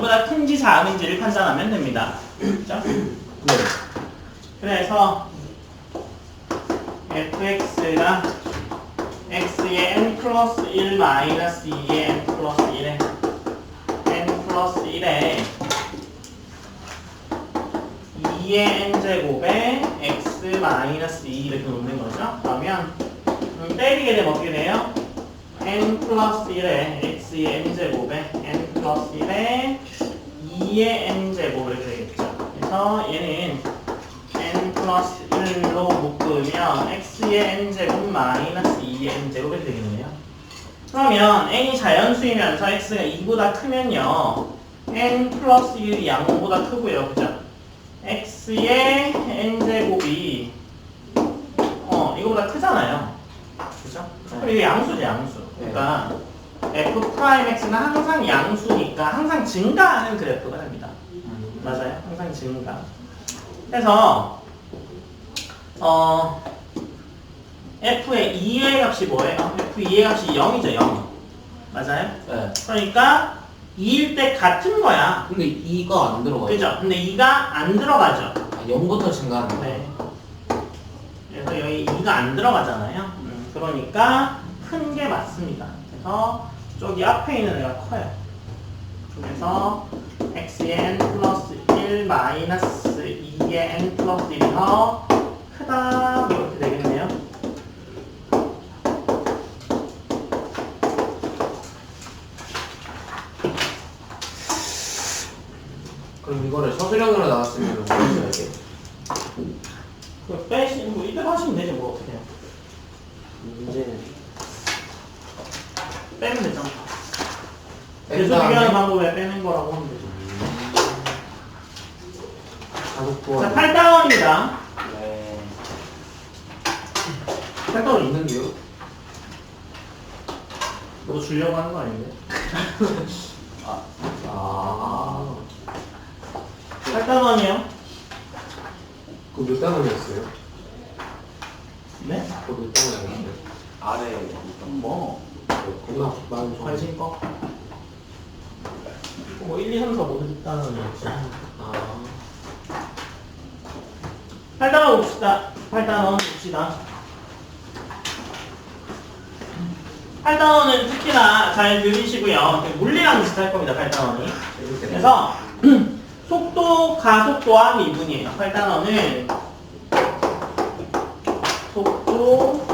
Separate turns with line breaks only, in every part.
0보다 큰지 작은지를 판단하면 됩니다. 그렇죠?
네.
그래서 fx가 x의 n 플러스 1 마이너스 2의 n 플러스 1에 n 플러스 1에 2의 n제곱에 x 마이너스 2 이렇게 놓는 거죠. 그러면 때리게 되면 어떻게 돼요? n 플러스 1에 x의 n제곱에 n 플러스 1에 2의 n제곱 이렇게 되겠죠. 그래서 얘는 n 플러스 1로 묶으면 x의 n제곱 마이너스 2의 n제곱 이렇게 되겠네요. 그러면 n이 자연수이면서 x가 2보다 크면요 n 플러스 1이 양보다 크고요. 그죠? x의 n제곱이 이거보다 크잖아요. 그죠? 그리고 이게 양수죠, 양수. 그러니까 f'x는 항상 양수니까 항상 증가하는 그래프가 됩니다. 맞아요? 항상 증가. 그래서 f의 2의 값이 뭐예요? f2의 값이 0이죠, 0. 맞아요?
네.
그러니까 2일 때 같은 거야.
근데 2가 안 들어가요.
그죠? 근데 2가 안 들어가죠.
아, 0부터 증가하는 거예요.
네. 그래서 여기 2가 안 들어가잖아요. 그러니까 큰 게 맞습니다. 그래서 저기 앞에 있는 애가 커요. 그래서 x의 n 플러스 1 마이너스 2의 n 플러스 1이 더 크다 이렇게 되겠네요.
그럼 이거를 서술형으로 나왔으면 뭐 써야 돼?
그거 빼시는 거 이대로 하시면 되죠. 뭐 어떻게 해요?
문제는
빼면 되잖아.
뺀
계속
다음에
비교하는 방법에 빼는 거라고 하면 되죠.
가속
자,
구원.
8단원입니다.
네. 8단원 있는데요?
너도 주려고 하는 거 아닌데?
아.
8단원이요?
그거 몇 단원이었어요?
네?
그거 몇 단원이었어요?
아래
뭐
겁나 많은 거.
관심법? 뭐 1, 2, 3, 4 모두 6단원이었지.
아.
8단원 봅시다. 8단원 봅시다. 8단원은 특히나 잘 들으시고요. 물리랑 비슷할 겁니다. 8단원이. 그래서 속도, 가속도와 미분이에요. 8단원은 속도,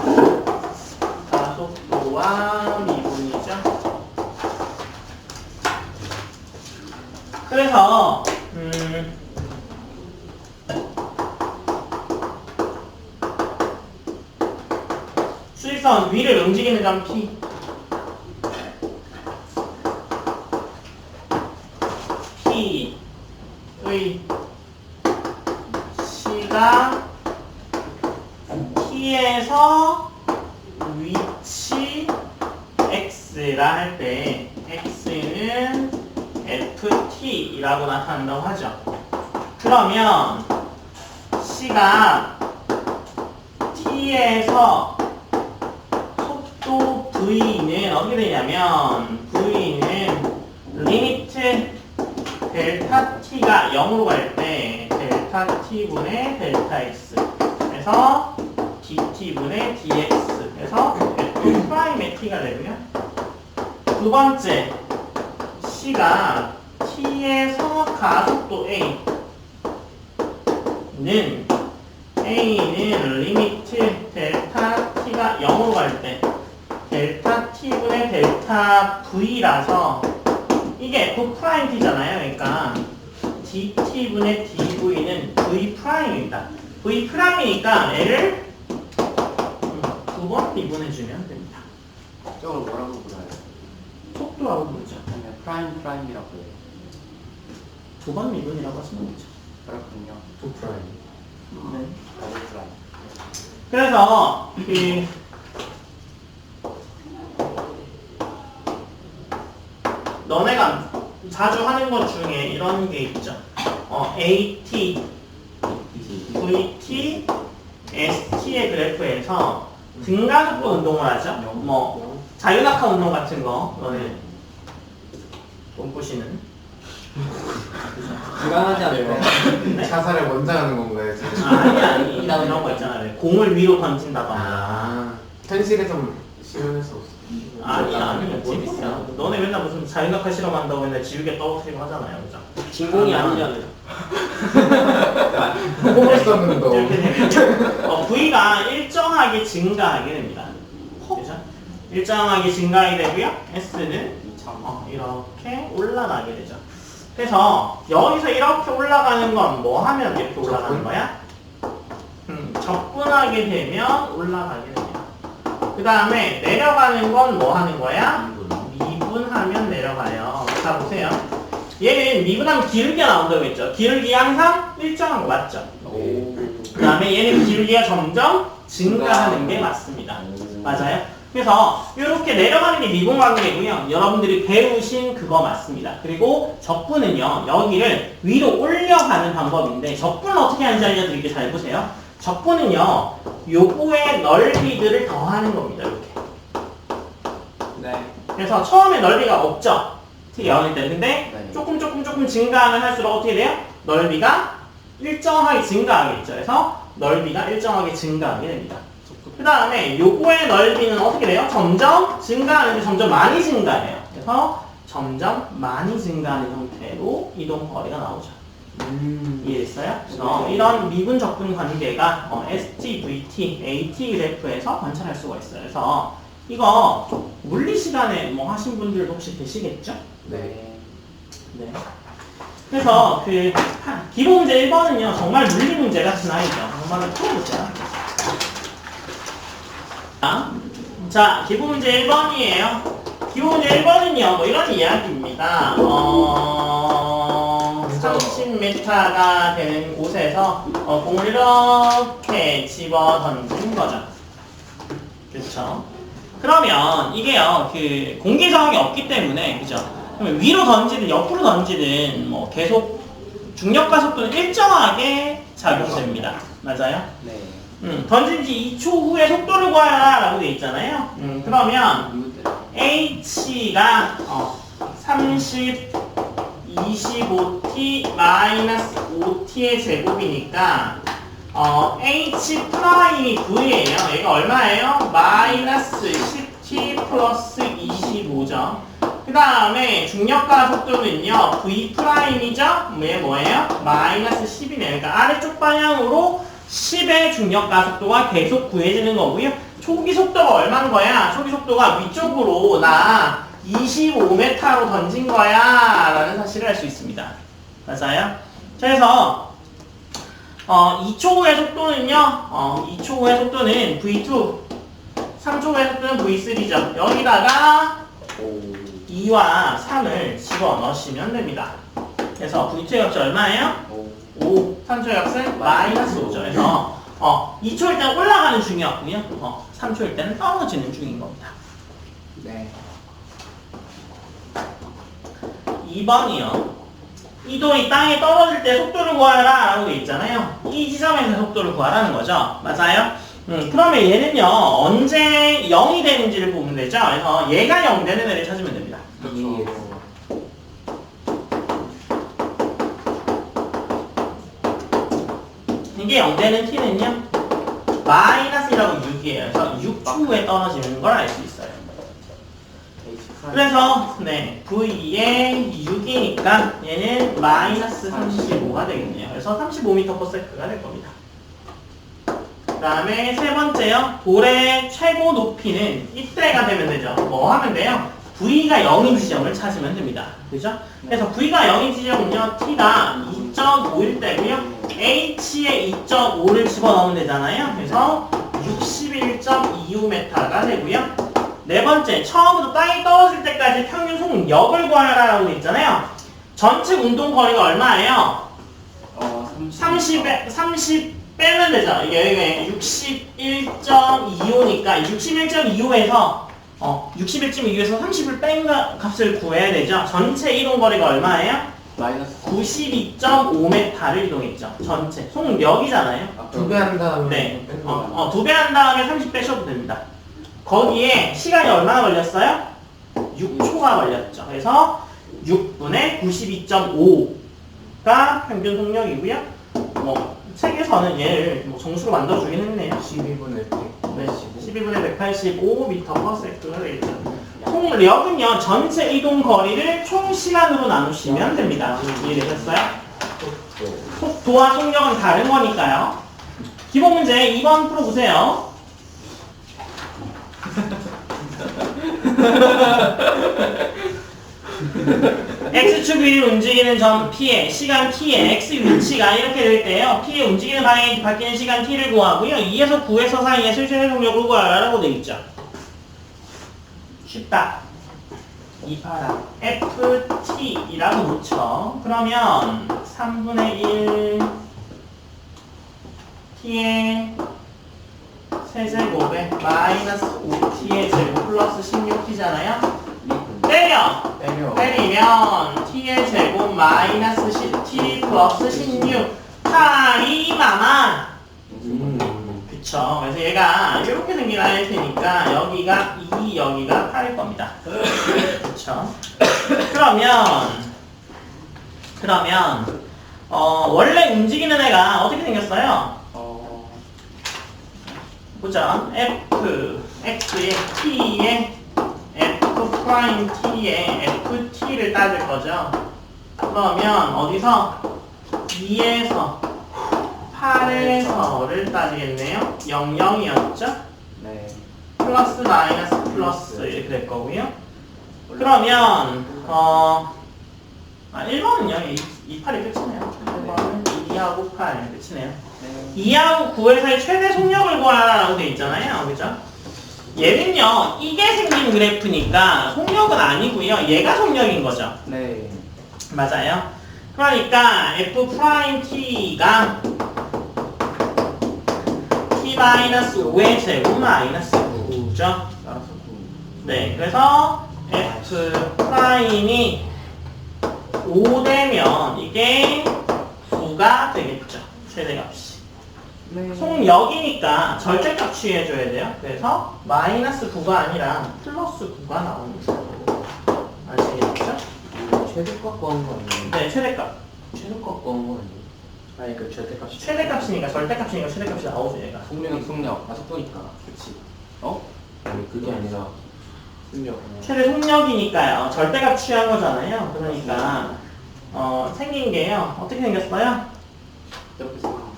가속도와 미분이죠. 그래서 수직선 위를 움직이는 점 P P의 시가 T에서 위치 X라 할 때 X는 FT라고 나타난다고 하죠. 그러면 시가 T에서 속도 V는 어떻게 되냐면 V는 리미트 델타 T가 0으로 갈 때 델타 T분의 델타 X 그래서 DT분의 DX 그래서 F 프라임의 T가 되고요. 두 번째 C가 T에서 가속도 A는 리미트 델타 T가 0으로 갈 때 델타 T분의 델타 V라서 이게 F 프라임 T잖아요. 그러니까 DT분의 DV는 V 프라임입니다. V 프라임이니까 얘를 두 번 미분해주면 됩니다.
저걸 뭐라고 불러요?
속도라고 부르죠.
아니면 프라임이라고 해요.
두 번 미분이라고 하시면 되죠.
그렇군요.
2 프라임.
네.
더블 프라임.
그래서 이 너네가 자주 하는 것 중에 이런 게 있죠. AT, VT, ST의 그래프에서 등가속도 운동을 하죠. 뭐 자유낙하 운동 같은 거 너네 못 보시는.
불안하지 않아요?
네?
자살을 먼저 하는 건가요 지금?
아니 이런 거 있잖아요. 왜 공을 위로 던진다거나.
현실에 좀 실현할 수 없어.
아니 재밌어. 너네 맨날 무슨 자연학과 실험한다고 맨날 지우개 떨어뜨리고 하잖아요, 그죠?
진공이 아니잖아요.
호흡을 썼는 거.
이렇게 되면 V가 일정하게 증가하게 됩니다. 그죠? 일정하게 증가하게 되고요. S는 이렇게 올라가게 되죠. 그래서 여기서 이렇게 올라가는 건 뭐 하면 이렇게 올라가는 거야? 접근하게 되면 올라가게 됩니다. 그 다음에 내려가는 건 뭐 하는 거야? 미분하면 내려가요. 자 보세요. 얘는 미분하면 기울기가 나온다고 했죠. 기울기가 항상 일정한 거 맞죠? 그 다음에 얘는 기울기가 점점 증가하는 게 맞습니다. 맞아요? 그래서 이렇게 내려가는 게 미분 관계고요. 여러분들이 배우신 그거 맞습니다. 그리고 적분은요. 여기를 위로 올려가는 방법인데 적분은 어떻게 하는지 알려드릴게요. 잘 보세요. 적분은요. 요거의 넓이들을 더하는 겁니다. 이렇게.
네.
그래서 처음에 넓이가 없죠. T0일 때. 근데
네.
조금 증가하면 할수록 어떻게 돼요? 넓이가 일정하게 증가하겠죠. 그래서 넓이가 일정하게 증가하게 됩니다. 그 다음에 요거의 넓이는 어떻게 돼요? 점점 증가하는데 점점 많이 증가해요. 그래서 점점 많이 증가하는 형태로 이동 거리가 나오죠. 이해됐어요? 그래서 이런 미분 적분 관계가 ST, VT, AT 그래프에서 관찰할 수가 있어요. 그래서 이거 물리 시간에 뭐 하신 분들도 혹시 계시겠죠?
네.
네. 그래서 그 기본 문제 1번은요 정말 물리 문제 같은 아이죠. 한번 풀어보세요. 자, 기본 문제 1번이에요. 기본 문제 1번은요 뭐 이런 이야기입니다. 30m가 되는 곳에서 공을 이렇게 집어 던진 거죠. 그렇죠? 그러면 이게요 그 공기 저항이 없기 때문에 그죠? 그러면 위로 던지든 옆으로 던지든 뭐 계속 중력과 속도는 일정하게 작용됩니다. 맞아요?
네.
던진 지 2초 후에 속도를 구하라 라고 되어 있잖아요. 그러면 H가 25t 마이너스 5t의 제곱이니까 H 프라임이 V예요. 얘가 얼마예요? 마이너스 10t 플러스 25죠. 그 다음에 중력과 속도는요 V 프라임이죠? 얘 뭐예요? 마이너스 10이네요. 그러니까 아래쪽 방향으로 10의 중력과 속도가 계속 구해지는 거고요. 초기 속도가 얼마인 거야? 초기 속도가 위쪽으로 나 25m로 던진 거야 라는 사실을 알 수 있습니다. 맞아요? 그래서 2초 후의 속도는요 2초 후의 속도는 V2 3초 후의 속도는 V3죠. 여기다가 2와 3을 집어넣으시면 됩니다. 그래서 V2의 값이 얼마예요? 5. 3초의 값은 마이너스 5죠. 그래서 2초일 때는 올라가는 중이었고요. 3초일 때는 떨어지는 중인 겁니다.
네.
2번이요. 이동이 땅에 떨어질 때 속도를 구하라 라고 돼 있잖아요. 이 지점에서 속도를 구하라는 거죠. 맞아요? 그러면 얘는요 언제 0이 되는지를 보면 되죠. 그래서 얘가 0 되는 애를 찾으면 됩니다.
그렇죠.
이게 0 되는 t는요 마이너스라고 6이에요. 그래서 6초에 떨어지는 걸 알 수 있어요. 그래서 네 V에 6이니까 얘는 마이너스 35가 되겠네요. 그래서 35m/s가 될 겁니다. 그 다음에 세 번째요. 돌의 최고 높이는 이때가 되면 되죠. 뭐 하면 돼요? V가 0인 지점을 찾으면 됩니다. 그죠? 그래서 V가 0인 지점은요 T가 2.5일 때고요 H에 2.5를 집어넣으면 되잖아요. 그래서 61.25m가 되고요. 네 번째, 처음부터 땅에 떨어질 때까지 평균 속력을 구하라라고 되어 있잖아요. 전체 운동 거리가 얼마예요? 30 빼면 되죠. 이게 61.25니까 61.25에서 61.25에서 30을 뺀 값을 구해야 되죠. 전체 이동 거리가 얼마예요?
마이너스
92.5m를 이동했죠. 전체 속력이잖아요.
2배 한 다음에
네. 2배 한 다음에 30 빼셔도 됩니다. 거기에 시간이 얼마나 걸렸어요? 6초가 걸렸죠. 그래서 6분의 92.5가 평균 속력이고요. 뭐 책에서는 얘를 뭐 정수로 만들어주긴 했네요.
12분의 100.
네, 12분의 185m/s가 되겠죠. 속력은요, 전체 이동 거리를 총 시간으로 나누시면 됩니다. 이해되셨어요? 속도와 속력은 다른 거니까요. 기본 문제 2번 풀어보세요. x축 위를 움직이는 점 P에 시간 T에 x 위치가 이렇게 될 때요. P의 움직이는 방향이 바뀌는 시간 T를 구하고요. 2에서 9에서 사이에 실제 속력을 구하라고 되어 있죠. 쉽다. 이파라 FT이라고 놓죠. 그러면 3분의 1 T의 세제곱에 마이너스 5T의 제곱 플러스 16T잖아요. 때리면 T의 제곱 마이너스 10T 플러스 16 파이마마. 그쵸. 그래서 얘가 이렇게 생긴 아이일 테니까 여기가 2, 여기가 8일 겁니다. 그쵸. 그러면 원래 움직이는 애가 어떻게 생겼어요? 보자. F, X의 T의 F 프라임 T의 FT를 따질 거죠. 그러면 어디서? 2에서 8에서를 따지겠네요. 0, 0이었죠?
네.
플러스 마이너스 플러스 이렇게 될 거고요. 그러면 1번은요. 2, 8이 끝이네요. 1번은 2하고 8이 끝이네요. 2하고 9의 사이 최대 속력을 구하라고 돼 있잖아요. 그죠? 얘는요. 이게 생긴 그래프니까 속력은 아니고요. 얘가 속력인 거죠.
네.
맞아요. 그러니까 F 프라임 T가 T-5의 제곱 마이너스 9죠. 네, 그래서 F 프라임이 5 되면 이게 9가 되겠죠. 최대값이.
네.
속력이니까 절대값 취해줘야 돼요. 그래서 마이너스 9가 아니라 플러스 9가 나오는 거예요. 아시겠죠?
최대값 구한 거 아니에요?
네, 최대값.
최대값 구한 거 아니에요?
아니 그 절대값이.
최대값이니까 절대값이니까 최대값이 나오죠, 얘가.
속력. 속도니까. 그렇지.
아니 그게 아니라
속력.
최대 속력이니까요. 절대값 취한 거잖아요. 그러니까 생긴 게요. 어떻게 생겼어요?
이렇게 생각하면.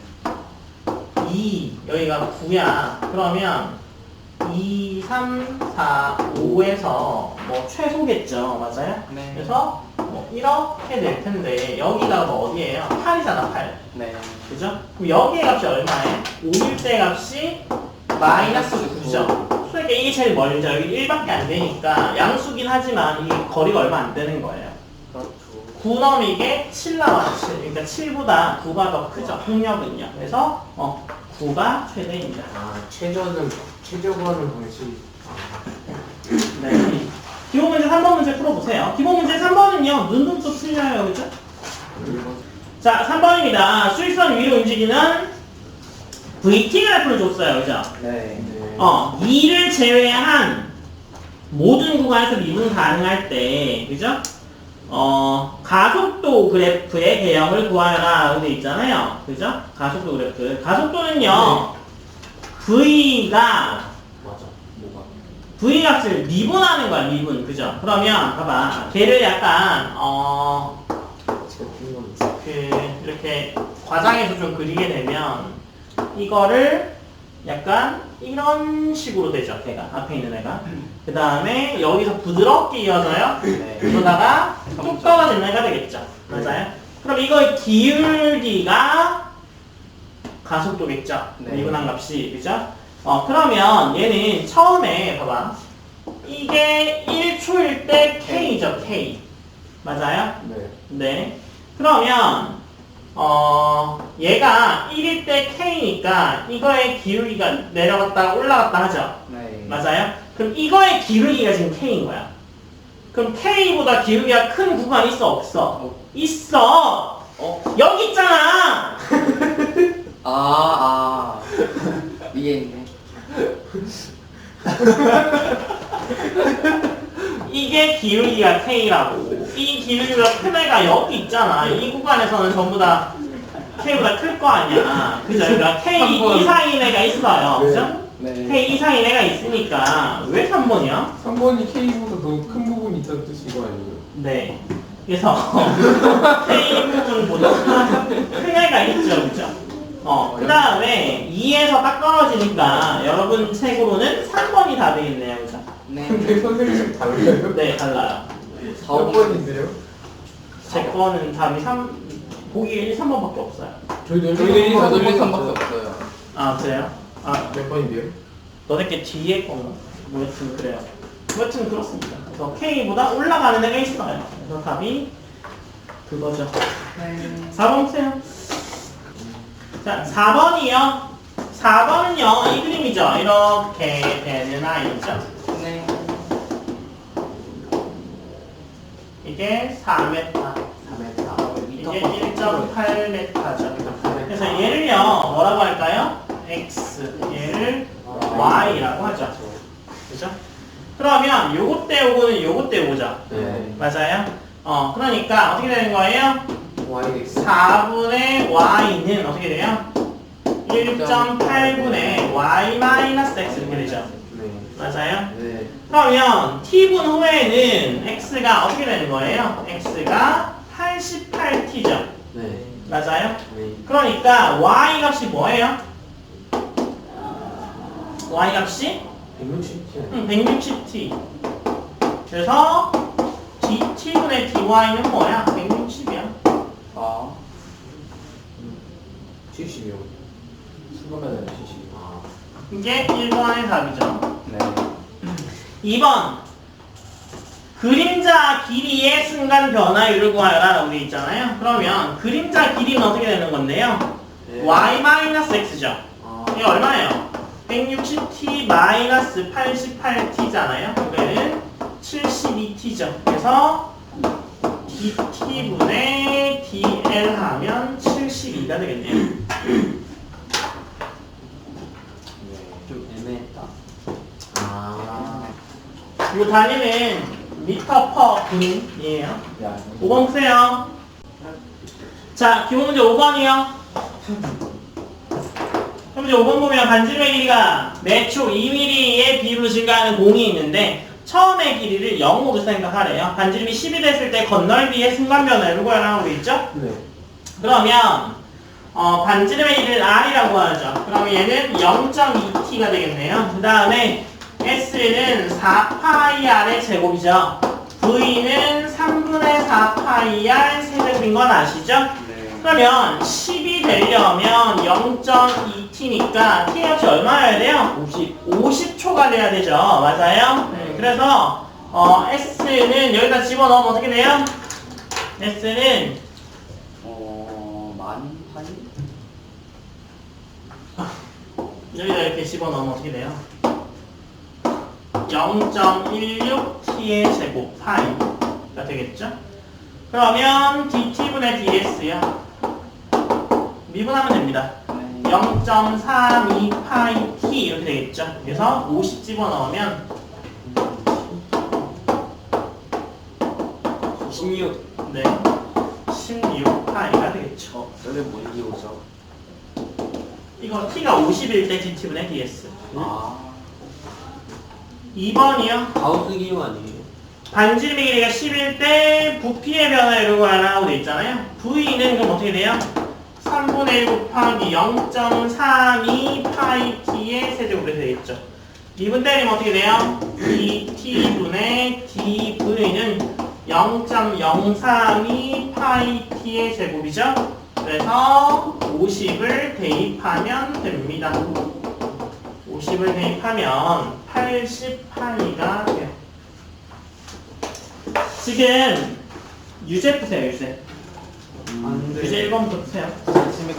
2, 여기가 9야. 그러면 2, 3, 4, 5에서 뭐 최소겠죠. 맞아요?
네.
그래서 뭐 이렇게 될 텐데 여기가 뭐 어디예요? 8이잖아, 8.
네.
그죠? 그럼 여기의 값이 얼마예요? 5일 때 값이 마이너스 9죠. 그러니까 이게 제일 멀죠. 여기 1밖에 안 되니까 양수긴 하지만 이 거리가 얼마 안 되는 거예요.
그렇죠.
9 넣으면 이게 7 나와요. 7. 그러니까 7보다 9가 더 크죠. 속력은요. 그래서 9가 최대입니다.
최저구하는 방식.
네. 기본 문제 3번 문제 풀어보세요. 기본 문제 3번은요. 눈동도 풀려요. 그죠? 자, 3번입니다. 수직선 위로 움직이는 VT 그래프를 줬어요. 그죠?
네.
2를 제외한 모든 구간에서 미분 가능할 때, 그죠? 가속도 그래프의 개형을 구하라고 돼 있잖아요. 그죠? 가속도 그래프. 가속도는요, V가,
맞아. 뭐가?
V 값을 미분하는 거야, 미분. 그죠? 그러면, 봐봐. 걔를 약간,
제가 푼 건.
이렇게 과장해서 좀 그리게 되면, 이거를 약간 이런 식으로 되죠, 걔가. 앞에 있는 애가. 그 다음에 여기서 부드럽게 이어져요.
네.
그러다가 뚝 떨어지는 애가 되겠죠. 맞아요? 그럼 이거의 기울기가 가속도겠죠.
네.
미분한 값이. 그죠? 그러면 얘는 처음에 봐봐. 이게 1초일 때 K죠, K. 맞아요?
네.
네. 그러면 얘가 1일 때 K니까 이거의 기울기가 내려갔다가 올라갔다 하죠.
네.
맞아요? 그럼 이거의 기울기가 지금 K인 거야. 그럼 K보다 기울기가 큰 구간 있어, 없어? 있어! 여기 있잖아!
위에 있네.
이게 기울기가 K라고. 이 기울기보다 큰 애가 여기 있잖아. 이 구간에서는 전부 다 K보다 클 거 아니야. 그죠? 그러니까 K 이상인 애가 있어요. 그죠?
네.
K 이상인 애가 있으니까 왜 3번이야?
3번이 K보다 더 큰 부분이 있다는 뜻이 이거 아니에요?
네. 그래서 K 부분보다 큰 애가 있죠. 그죠? 그 다음에 2에서 딱 떨어지니까 여러분 책으로는 3번이 다 되겠네요. 그죠?
네.
근데 선생님 달라요?
네, 달라요.
몇 번인데요?
제 거는 답이 보기 1, 3번밖에 없어요.
저희도
저희도 1, 4, 1, 3밖에 없어요.
아, 그래요? 아,
몇 번인데요?
너네께 뒤에 거는 뭐 여튼 그래요. 뭐 여튼 그렇습니다. 그래서 K보다 올라가는 애가 있어요. 그래서 답이 그거죠.
네.
4번 보세요. 자, 4번이요. 4번은요, 이 그림이죠. 이렇게 되는 아이죠.
네.
이게 4m.
4m.
이게 1.8m죠. 그래서 얘를요, 뭐라고 할까요? X. 얘를 Y라고 하죠. 그죠? 그러면 요것 대 요거는 요것 대 요거죠.
네.
맞아요? 그러니까 어떻게 되는 거예요?
YX.
4분의 Y는 어떻게 돼요? 1.8분의 Y-X 이렇게 되죠.
네.
맞아요?
네.
그러면 T분 후에는 X가 어떻게 되는 거예요? X가 88T죠.
네.
맞아요?
네.
그러니까 Y 값이 뭐예요? Y 값이
160T.
160T. 그래서 DT분의 DY는 뭐야? 160이야.
아.
70이요. 수거면 70. 아.
이게 1번의 답이죠.
네.
2번. 그림자 길이의 순간 변화율을 구하여라 우리 있잖아요. 그러면 그림자 길이는 어떻게 되는 건데요?
네.
Y-X죠.
아.
이게 얼마예요? 160T-88T잖아요. 그러면 72T죠. 그래서 DT분의 DL 하면 72가 되겠네요.
좀 애매했다.
아.
이 단위는 미터 퍼 분이에요.
야.
5번 보세요. 자, 기본 문제 5번이요. 문제 5번 보면 반지름의 길이가 매초 2mm의 비율로 증가하는 공이 있는데 처음의 길이를 0으로 생각하래요. 반지름이 10이 됐을 때 건널비의 순간 변화를 구하라고 되어 있죠?
네.
그러면 반지름의 길이를 R이라고 하죠. 그럼 얘는 0.2t가 되겠네요. 그 다음에 S는 4πr의 제곱이죠. V는 3분의 4πr 세제곱인 건 아시죠?
네.
그러면 10이 되려면 0.2t니까 t값이 얼마여야 돼요? 50초가 돼야 되죠. 맞아요? 그래서 S는 여기다 집어넣으면 어떻게 돼요? S는
만 파이?
여기다 이렇게 집어넣으면 어떻게 돼요? 0.16t의 제곱 파이가 되겠죠? 그러면 dt분의 ds요. 미분하면 됩니다. 0.32파이 t 이렇게 되겠죠? 그래서 50 집어넣으면
16.
네, 16파이가 되겠죠.
너네 뭐 이기고서?
이거 t가 50일 때 dt분의 ds.
아.
2번이요.
가우스 기호 아니에요?
반지름의 길이가 10일 때 부피의 변화를 구하라고 되어 있잖아요. V는 그럼 어떻게 돼요? 3분의 1 곱하기 0.32파이t의 세제곱이 되겠죠. 미분 때리면 어떻게 돼요? dt분의 dv는 0.032파이t의 제곱이죠. 그래서 50을 대입하면 됩니다. 50을 대입하면 80파이가 돼요. 지금 유제 푸세요, 유제. 유제 1번부터 푸세요.
아침에